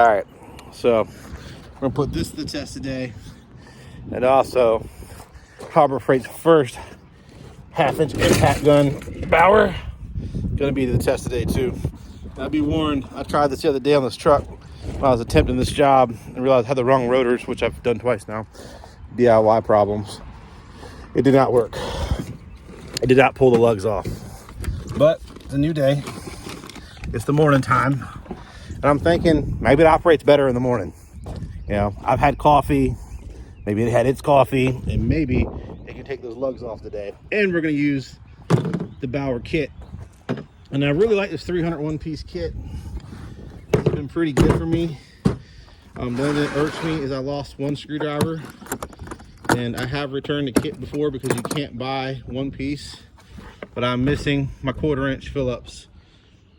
All right, so we're gonna put this to the test today, and also Harbor Freight's first half-inch impact gun Bauer gonna be to the test today too. Now, be warned, I tried this the other day on this truck when I was attempting this job and realized I had the wrong rotors, which I've done twice now. DIY problems. It did not work. It did not pull the lugs off. But it's a new day. It's the morning time. And I'm thinking maybe it operates better in the morning. You know, I've had coffee. Maybe it had its coffee. And maybe it can take those lugs off today. And we're going to use the Bauer kit. And I really like this 301 piece kit. It's been pretty good for me. The only thing that irks me is I lost one screwdriver. And I have returned the kit before because you can't buy one piece. But I'm missing my 1/4 inch Phillips.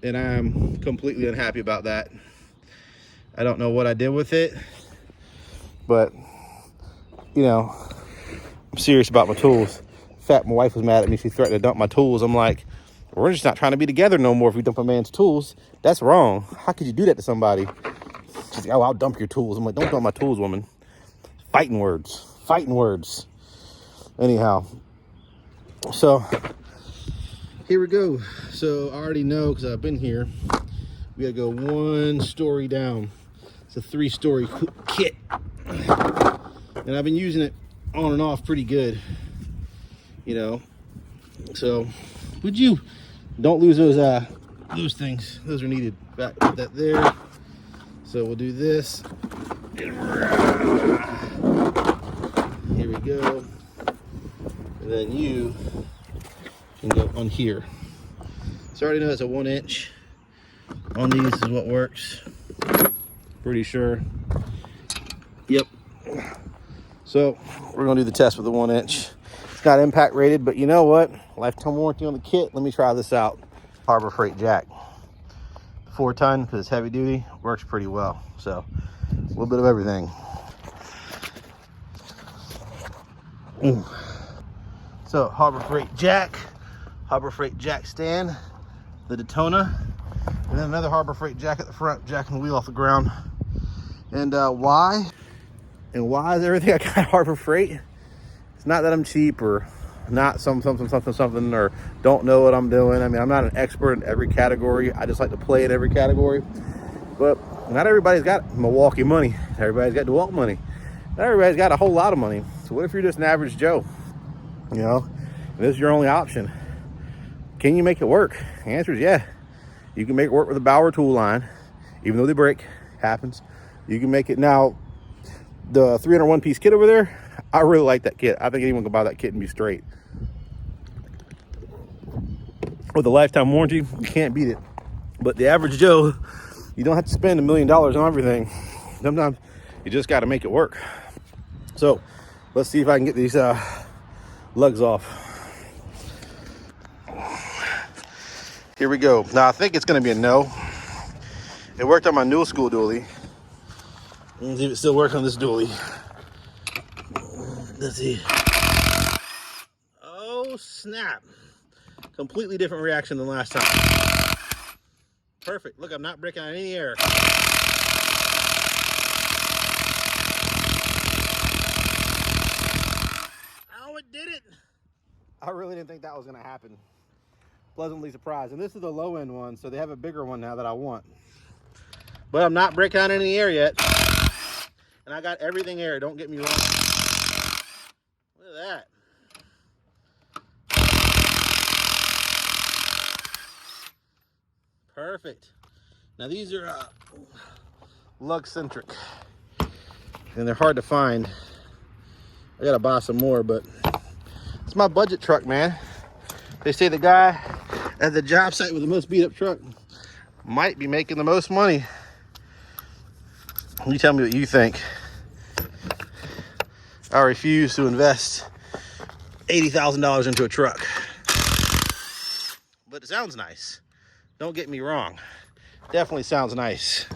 And I'm completely unhappy about that. I don't know what I did with it. But, you know, I'm serious about my tools. In fact, my wife was mad at me. She threatened to dump my tools. I'm like, we're just not trying to be together no more if we dump a man's tools. That's wrong. How could you do that to somebody? She's like, oh, I'll dump your tools. I'm like, don't dump my tools, woman. Fighting words. Fighting words. Anyhow. So, here we go. So, I already know because I've been here. We gotta go 1 story down. It's a 3-story kit. And I've been using it on and off pretty good. You know. So, would you don't lose those things. Those are needed. Back put that there. So we'll do this. Here we go. And then you can go on here. So I already know that's a 1 inch. On these is what works. Pretty sure. Yep. So we're gonna do the test with the 1 inch. It's not impact rated, but you know what? Lifetime warranty on the kit. Let me try this out. Harbor Freight jack. 4-ton, because it's heavy duty, works pretty well. So a little bit of everything. So Harbor Freight jack stand, the Daytona, and then another Harbor Freight jack at the front, jacking the wheel off the ground. And why is everything I got Harbor Freight? It's not that I'm cheap or not something or don't know what I'm doing. I mean, I'm not an expert in every category. I just like to play in every category. But not everybody's got Milwaukee money. Everybody's got DeWalt money. Not everybody's got a whole lot of money. So what if you're just an average Joe? You know, and this is your only option. Can you make it work? The answer is yeah. You can make it work with a Bauer tool line, even though they break. Happens. You can make it. Now, the 301 piece kit over there, I really like that kit. I think anyone can buy that kit and be straight. With a lifetime warranty, you can't beat it. But the average Joe, you don't have to spend $1 million on everything. Sometimes you just got to make it work. So let's see if I can get these lugs off. Here we go. Now I think it's going to be a no. It worked on my new school dually. Let's see if it still works on this dually. Let's see. Oh snap. Completely different reaction than last time. Perfect. Look, I'm not breaking on any air. Oh, it did it. I really didn't think that was going to happen. Pleasantly surprised. And this is the low end one, so they have a bigger one now that I want. But I'm not breaking on any air yet. And I got everything air, don't get me wrong. Look at that. Perfect. Now these are lug centric. And they're hard to find. I gotta buy some more, but it's my budget truck, man. They say the guy at the job site with the most beat up truck might be making the most money. You tell me what you think. I refuse to invest $80,000 into a truck. But it sounds nice. Don't get me wrong. Definitely sounds nice.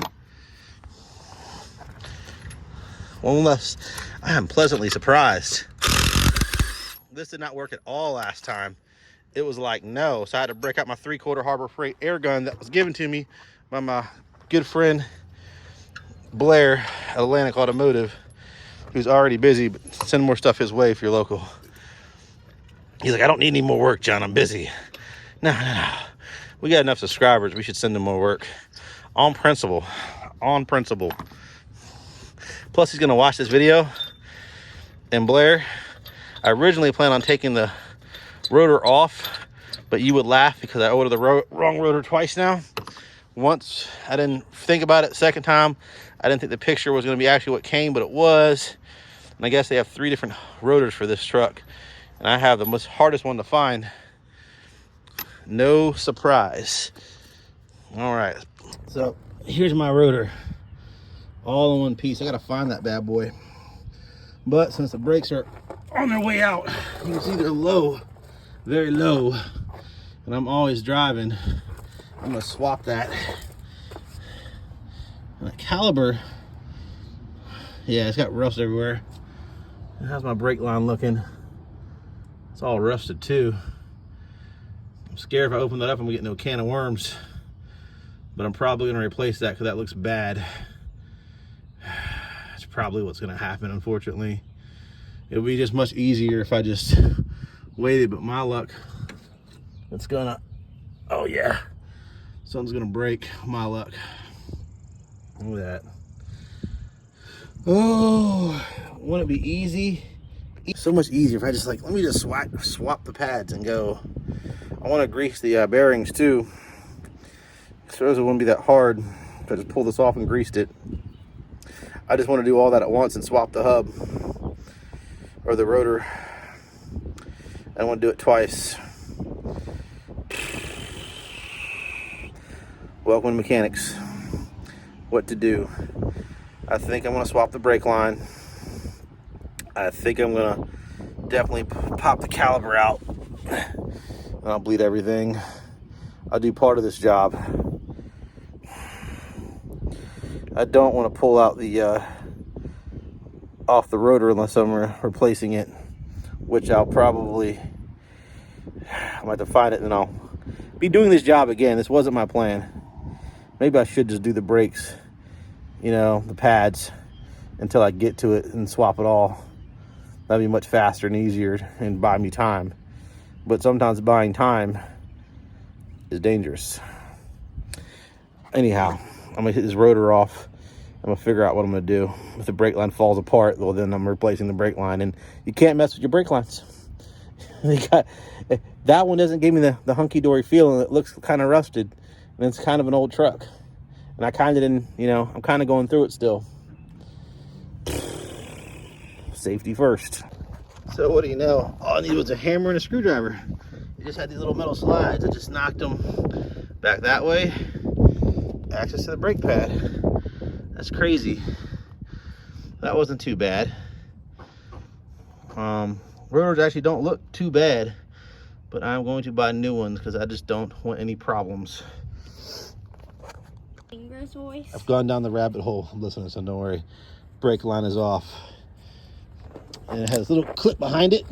Unless I am pleasantly surprised. This did not work at all last time. It was like, no. So I had to break out my 3/4 Harbor Freight air gun that was given to me by my good friend Blair at Atlantic Automotive, who's already busy, but send more stuff his way if you're local. He's like, I don't need any more work, John. I'm busy. No. We got enough subscribers. We should send him more work. On principle. On principle. Plus, he's going to watch this video. And Blair, I originally planned on taking the rotor off, but you would laugh because I ordered the wrong rotor twice now. Once, I didn't think about it. Second time, I didn't think the picture was going to be actually what came, but it was. And I guess they have 3 different rotors for this truck. And I have the hardest one to find. No surprise. All right. So here's my rotor. All in one piece. I got to find that bad boy. But since the brakes are on their way out, you can see they're low. Very low. And I'm always driving. I'm going to swap that. And that caliper, yeah, it's got rust everywhere. And how's my brake line looking? It's all rusted too. I'm scared if I open that up I'm gonna get into a can of worms. But I'm probably gonna replace that because that looks bad. It's probably what's gonna happen, unfortunately. It would be just much easier if I just waited, but my luck, it's gonna, oh yeah, something's gonna break. My luck. Look at that. Oh, wouldn't it be easy? So much easier if I just let me just swap the pads and go. I want to grease the bearings too. So it wouldn't be that hard if I just pull this off and greased it. I just want to do all that at once and swap the hub or the rotor. I don't want to do it twice. Welcome to mechanics. What to do? I think I'm going to swap the brake line. I think I'm going to definitely pop the caliper out. And I'll bleed everything. I'll do part of this job. I don't want to pull out the off the rotor unless I'm replacing it, which I might have to find it and then I'll be doing this job again. This wasn't my plan. Maybe I should just do the brakes, the pads, until I get to it and swap it all. That'd be much faster and easier and buy me time. But sometimes buying time is dangerous. Anyhow, I'm gonna hit this rotor off. I'm gonna figure out what I'm gonna do. If the brake line falls apart, well then I'm replacing the brake line. And you can't mess with your brake lines. That one doesn't give me the hunky-dory feeling. It looks kind of rusted. And it's kind of an old truck. And I kind of didn't, I'm kind of going through it still. Safety first. So what do you know? All I needed was a hammer and a screwdriver. It just had these little metal slides. I just knocked them back that way. Access to the brake pad. That's crazy. That wasn't too bad. Rotors actually don't look too bad, but I'm going to buy new ones because I just don't want any problems. Fingers voice. I've gone down the rabbit hole. I'm listening, so don't worry. Brake line is off. And it has a little clip behind it.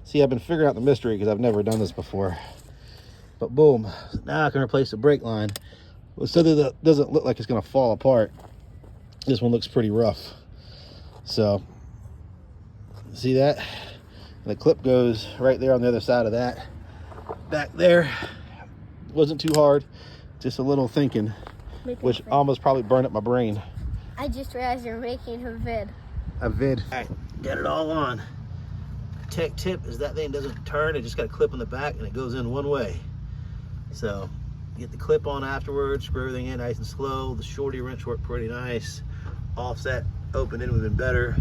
See, I've been figuring out the mystery because I've never done this before. But boom, now I can replace the brake line. So that it doesn't look like it's gonna fall apart. This one looks pretty rough. So, see that? And the clip goes right there on the other side of that. Back there, wasn't too hard. Just a little thinking, which almost probably burned up my brain. I just realized you're making a vid. A vid. All right, got it all on. Tech tip is that thing doesn't turn. It just got a clip on the back and it goes in one way. So get the clip on afterwards, screw everything in nice and slow. The shorty wrench worked pretty nice. Offset, open in would have been better.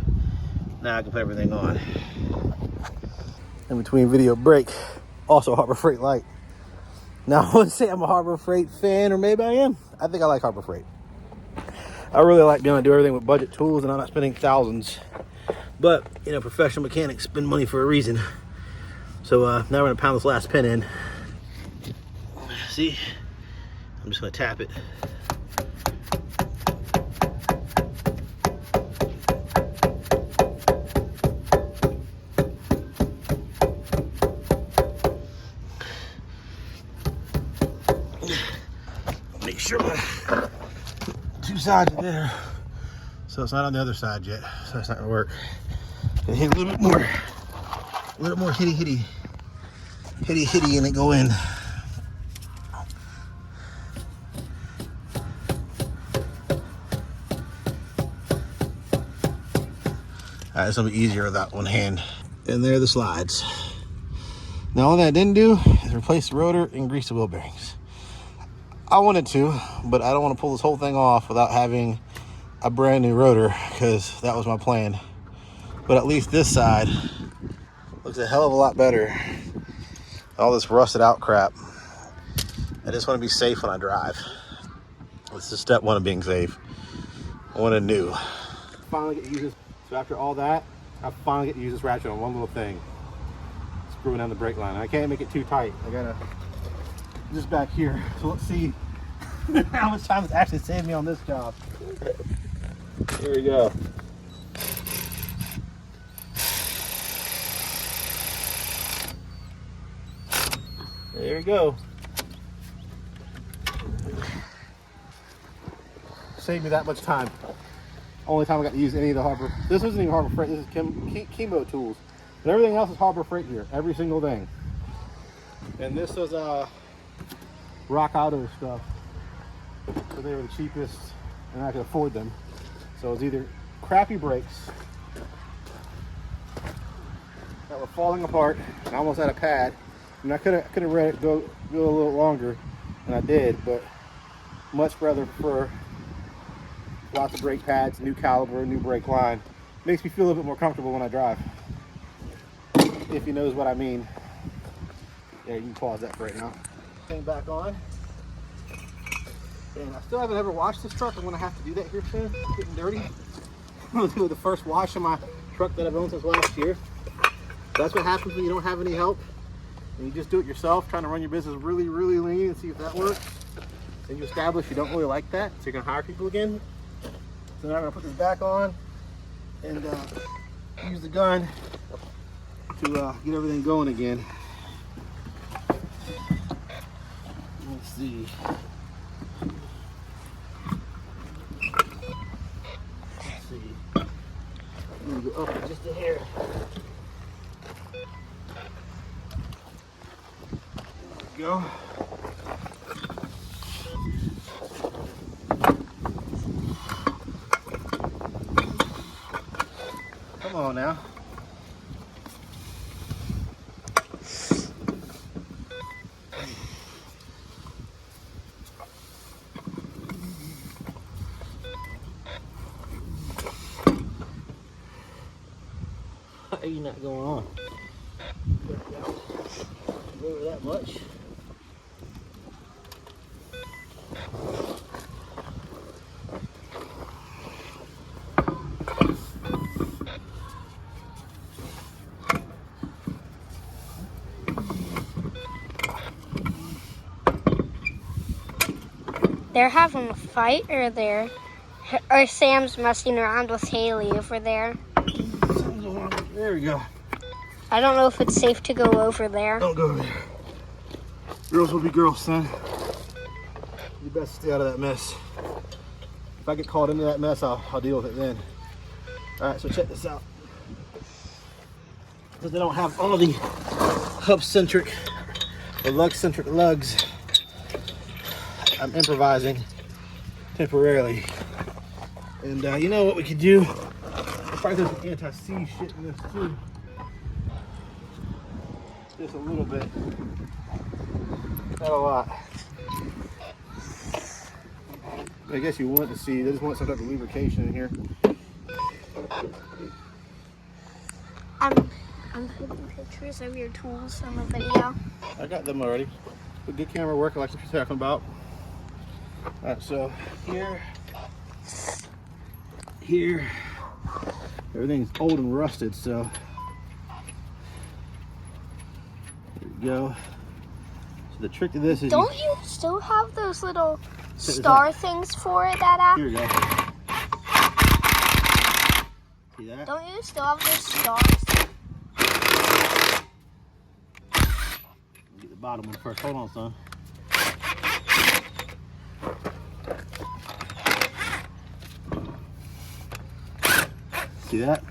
Now I can put everything on. In between video break, also Harbor Freight Light. Now I wouldn't say I'm a Harbor Freight fan, or maybe I am. I think I like Harbor Freight. I really like being able to do everything with budget tools and I'm not spending thousands. But, professional mechanics spend money for a reason. So now we're gonna pound this last pin in. See? I'm just gonna tap it. Make sure my two sides are there. So it's not on the other side yet, so that's not gonna work. And hit a little more hitty, and it go in. Alright, this will be easier with that one hand. And there are the slides. Now, all that I didn't do is replace the rotor and grease the wheel bearings. I wanted to, but I don't want to pull this whole thing off without having a brand new rotor, because that was my plan. But at least this side looks a hell of a lot better. All this rusted out crap. I just want to be safe when I drive. This is step one of being safe. I want a new. Finally get to use this. So after all that, I finally get to use this ratchet on one little thing. Screwing down the brake line. I can't make it too tight. I gotta just back here. So let's see how much time it's actually saved me on this job. Here we go. There we go. Saved me that much time. Only time I got to use any of the Harbor. This isn't even Harbor Freight. This is Chemo Tools. But everything else is Harbor Freight here. Every single thing. And this was Rock Auto stuff. So they were the cheapest and I could afford them. So it was either crappy brakes that were falling apart and I almost had a pad. And I could have read it go a little longer than I did, but much rather prefer lots of brake pads, new caliper, new brake line. Makes me feel a little bit more comfortable when I drive. If he knows what I mean. Yeah, you can pause that for right now. Thing back on. And I still haven't ever washed this truck. I'm gonna have to do that here soon. It's getting dirty. I'm gonna do the first wash of my truck that I've owned since last year. That's what happens when you don't have any help. And you just do it yourself, trying to run your business really, really lean and see if that works. Then you establish you don't really like that, so you're gonna hire people again. So now I'm gonna put this back on and use the gun to get everything going again. Let's see. I'm gonna go up just a hair. There we go. Come on now. How are you not going on? Go over that much. They're having a fight, or Sam's messing around with Haley over there. There we go. I don't know if it's safe to go over there. Don't go there. Girls will be girls, son. You best stay out of that mess. If I get caught into that mess, I'll deal with it then. All right, so check this out. Because they don't have all the hub-centric or lug-centric lugs, I'm improvising temporarily. And you know what we could do? I'll probably do some anti-seize shit in this too. Just a little bit. Not a lot. I guess you want to see, they just want some type of lubrication in here. I'm putting pictures of your tools on the video. I got them already. But good camera work, like what you're talking about. Alright, so here, everything's old and rusted, so there we go. So the trick to this is, don't you still have those little star things for it that app? Here we go. See that? Don't you still have those stars? Get the bottom one first. Hold on, son. See that?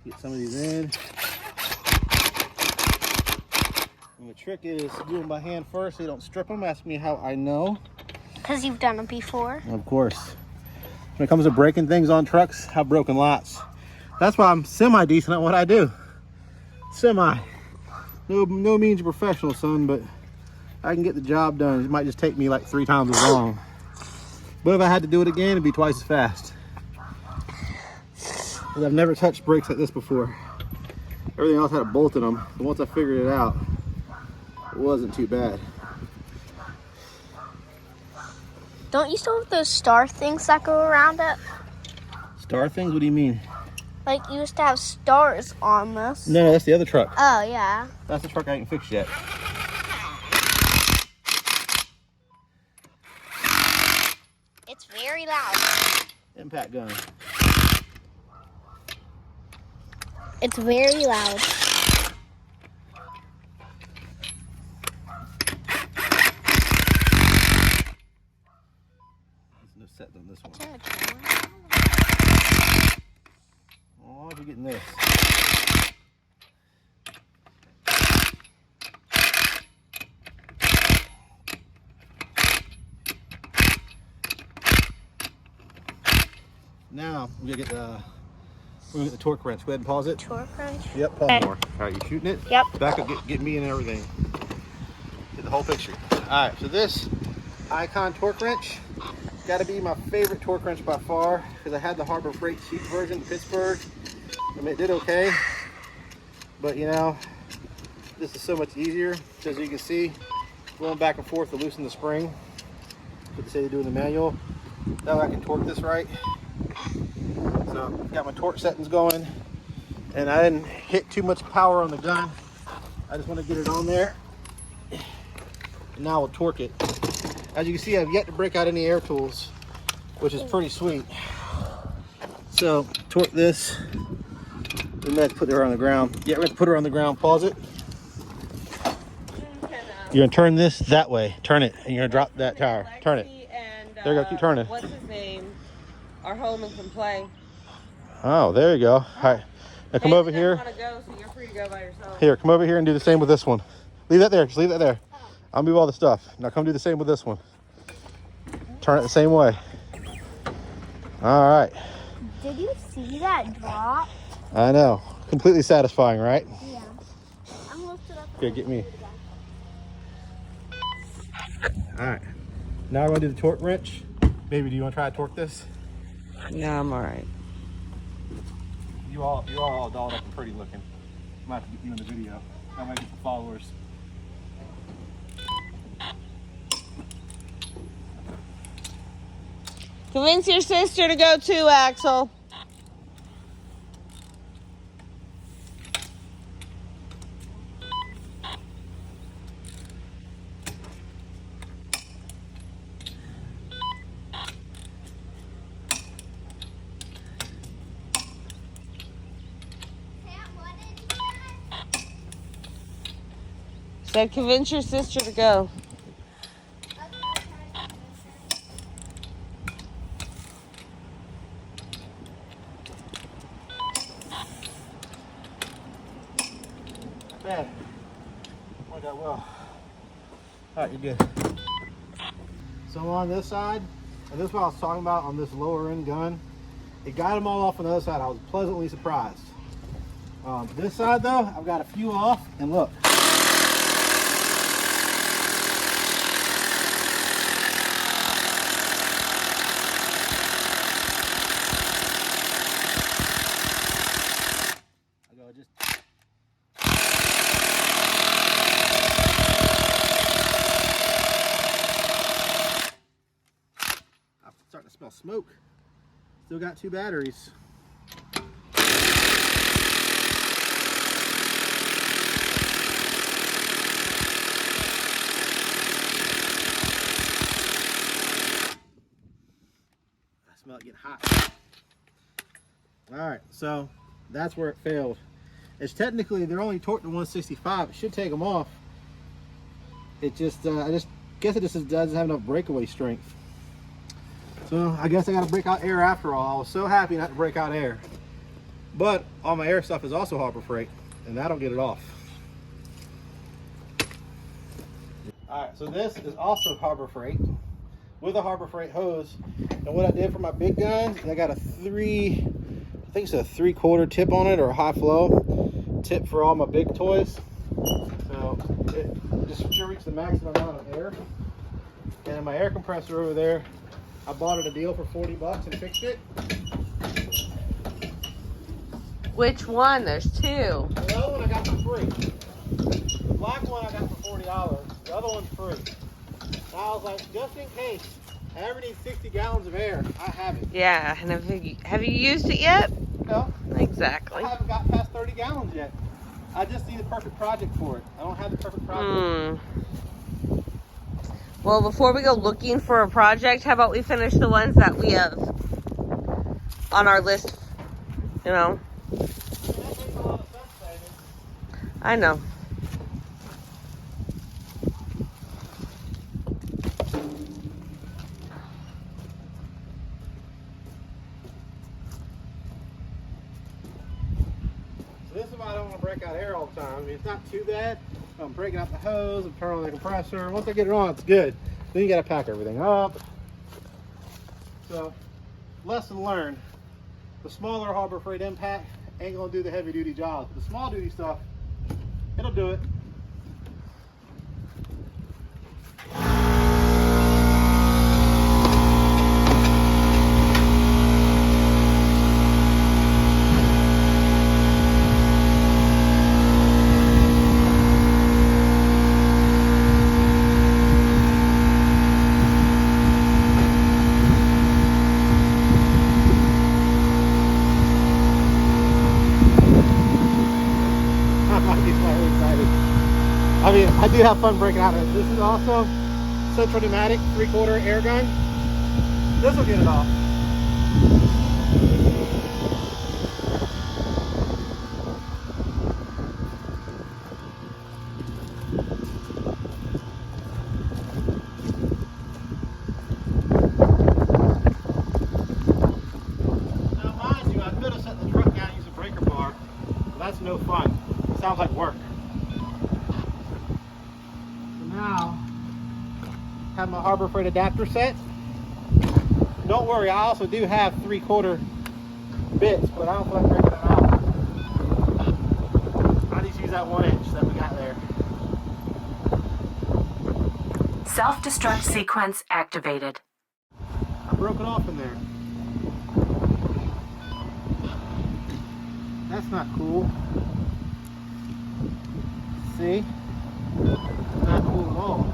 Get some of these in. And the trick is to do them by hand first so you don't strip them. Ask me how I know. Because you've done it before. Of course. When it comes to breaking things on trucks, I've broken lots. That's why I'm semi-decent at what I do. Semi. No means a professional, son, but I can get the job done. It might just take me like 3 times as long. But if I had to do it again, it'd be twice as fast. Because I've never touched brakes like this before. Everything else had a bolt in them. But once I figured it out, it wasn't too bad. Don't you still have those star things that go around it? Star things? What do you mean? Like, you used to have stars on this. No, that's the other truck. Oh, yeah. That's the truck I ain't fixed yet. It's very loud. Impact gun. It's very loud. There's no set on this one. Turn the camera. Oh, you're getting this. Now we're gonna get the torque wrench. Go ahead and pause it. Torque wrench? Yep, pause Okay. more. All right, you shooting it? Yep. Back up, get me and everything. Get the whole picture. All right, so this Icon torque wrench got to be my favorite torque wrench by far because I had the Harbor Freight cheap version in Pittsburgh. I mean, it did okay, but you know, this is so much easier. So as you can see, going back and forth to loosen the spring. What they say they do in the manual. That way I can torque this right. So I've got my torque settings going, and I didn't hit too much power on the gun. I just want to get it on there. And now we'll torque it. As you can see, I've yet to break out any air tools, which is pretty sweet. So torque this. Then let's put her on the ground. Yeah, we're gonna put her on the ground. Pause it. You're gonna turn this that way. Turn it, and you're gonna drop that tower. Turn it. There you go. Keep turning. What's his name? Our home and can play. Oh, there you go. All right. Now come over here. Want to go, so you're free to go by yourself. Here, come over here and do the same with this one. Leave that there. Just leave that there. I'll move all the stuff. Now come do the same with this one. Turn it the same way. All right. Did you see that drop? I know. Completely satisfying, right? Yeah. I'm lifted up. Here, get me. All right. Now we're gonna do the torque wrench. Baby, do you want to try to torque this? Yeah, I'm all right. You're all dolled up and pretty looking. I might have to get you in the video. That might get the followers. Convince your sister to go too, Axel. Said convince your sister to go. Bad. Oh, that well. All right, you're good. So on this side, and this is what I was talking about on this lower end gun, it got them all off on the other side. I was pleasantly surprised. This side though, I've got a few off, and look. I'm starting to smell smoke. Still got 2 batteries. I smell it getting hot. All right, so that's where it failed. It's technically, they're only torqued to 165. It should take them off. It just, I just guess it just doesn't have enough breakaway strength. So I guess I got to break out air after all. I was so happy not to break out air. But all my air stuff is also Harbor Freight, and that'll get it off. All right, so this is also Harbor Freight with a Harbor Freight hose. And what I did for my big guns is I got a I think it's a 3/4 tip on it, or a high flow tip for all my big toys. So it distributes the maximum amount of air. And my air compressor over there, I bought it a deal for 40 bucks and fixed it. Which one? There's two. The other one I got for free. The black one I got for $40. The other one's free. And I was like, just in case I ever need 60 gallons of air, I have it. Yeah, and have you used it yet? No. Exactly. I haven't got past 30 gallons yet. I just need the perfect project for it. I don't have the perfect project. Well, before we go looking for a project, how about we finish the ones that we have on our list, you know? That makes a lot of sense, David. I know. So this is why I don't want to break out air all the time. I mean, it's not too bad. I'm breaking out the hose, I'm turning on the compressor. Once I get it on, it's good. Then you got to pack everything up. So, lesson learned. The smaller Harbor Freight impact ain't going to do the heavy duty jobs. The small duty stuff, it'll do it. I mean, I do have fun breaking out of it. This is also Central Pneumatic 3/4 air gun. This will get it off. Now, mind you, I could have set the truck down and used a breaker bar, but that's no fun. It sounds like work. Now, have my Harbor Freight adapter set. Don't worry, I also do have 3/4 bits, but I don't feel like breaking them out. I just use that 1 inch that we got there. Self-destruct sequence activated. I broke it off in there. That's not cool. See? Not cool at all.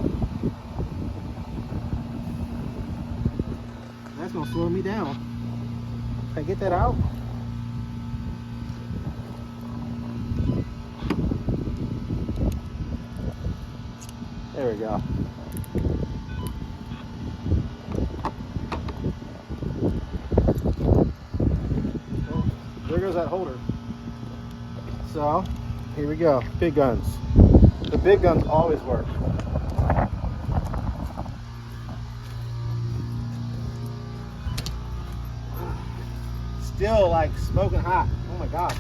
That's gonna slow me down. Can I get that out? There we go. Well, there goes that holder. So, here we go. Big guns. The big guns always work. Still like smoking hot. Oh my gosh.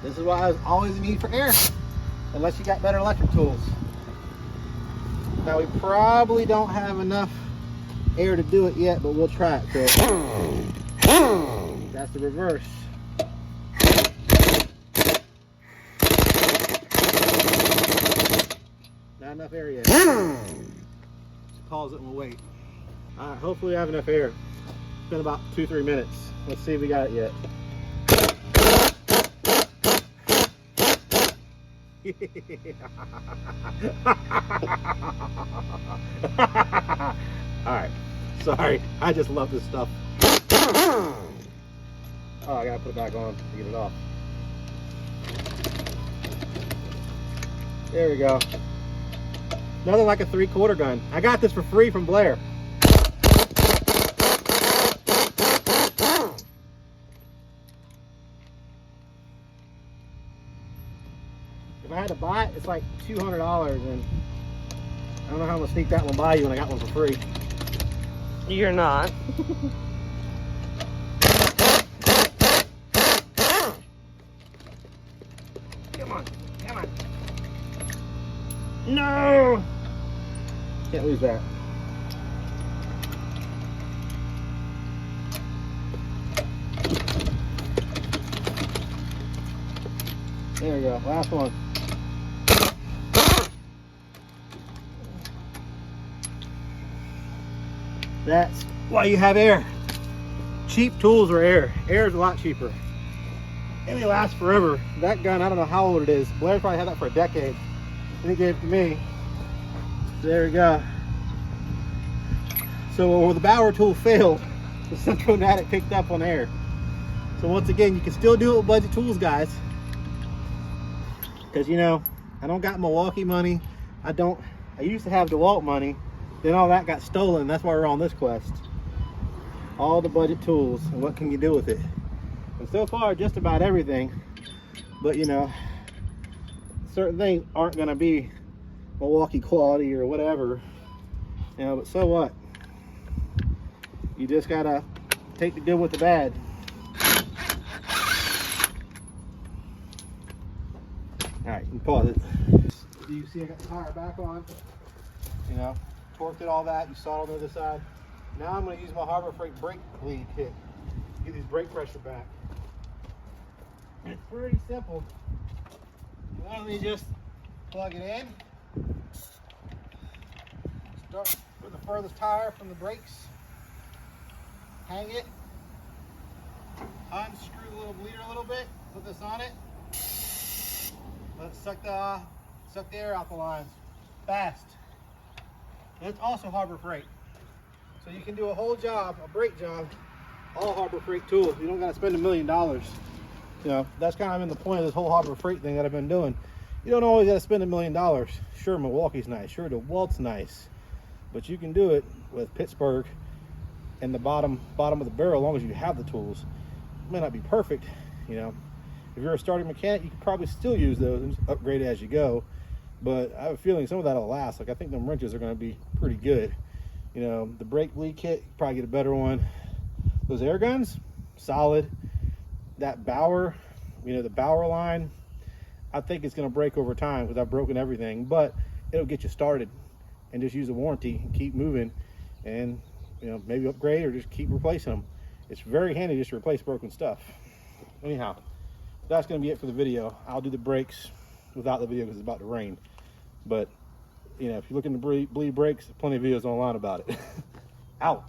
This is why there's always a need for air. Unless you got better electric tools. Now we probably don't have enough air to do it yet, but we'll try it. So that's the reverse. Not enough air yet. Just pause it and we'll wait. Alright, hopefully I have enough air. It's been about 2-3 minutes. Let's see if we got it yet. Alright, sorry, I just love this stuff. Oh, I gotta put it back on to get it off. There we go. Nothing like a 3/4 gun. I got this for free from Blair. If I had to buy it, it's like $200, and I don't know how I'm gonna sneak that one by you when I got one for free. You're not. Come on, come on. No! Can't lose that. There we go, last one. That's why you have air. Cheap tools are air. Air is a lot cheaper. And they last forever. That gun, I don't know how old it is. Blair probably had that for a decade. And he gave it to me. So there we go. So where the Bauer tool failed, the Simco Natick picked up on air. So once again, you can still do it with budget tools, guys. Because, you know, I don't got Milwaukee money. I used to have DeWalt money. Then all that got stolen. That's why we're on this quest. All the budget tools, and what can you do with it? And so far, just about everything. But, you know, certain things aren't going to be Milwaukee quality or whatever. You know, but so what? You just got to take the good with the bad. Alright, you can pause it. Do you see I got the tire back on? You know, torqued it, all that. You saw it on the other side. Now I'm going to use my Harbor Freight brake bleed kit to get these brake pressure back. It's pretty simple. You want me to just plug it in. Start with the furthest tire from the brakes. Hang it. Unscrew the little bleeder a little bit. Put this on it. Let it suck the air out the lines. Fast. It's also Harbor Freight. So you can do a whole job, a brake job, all Harbor Freight tools. You don't got to spend $1 million. You know, that's kind of been the point of this whole Harbor Freight thing that I've been doing. You don't always got to spend $1 million. Sure, Milwaukee's nice. Sure, DeWalt's nice. But you can do it with Pittsburgh and the bottom of the barrel as long as you have the tools. It may not be perfect, you know. If you're a starting mechanic, you can probably still use those and upgrade as you go. But I have a feeling some of that will last. Like, I think them wrenches are going to be pretty good. You know, the brake bleed kit, you probably get a better one. Those air guns, solid. That Bauer, you know, the Bauer line, I think it's going to break over time because I've broken everything. But it'll get you started and just use a warranty and keep moving. And, you know, maybe upgrade or just keep replacing them. It's very handy just to replace broken stuff. Anyhow, that's going to be it for the video. I'll do the brakes without the video because it's about to rain. But, you know, if you're looking to bleed brakes, plenty of videos online about it. Out.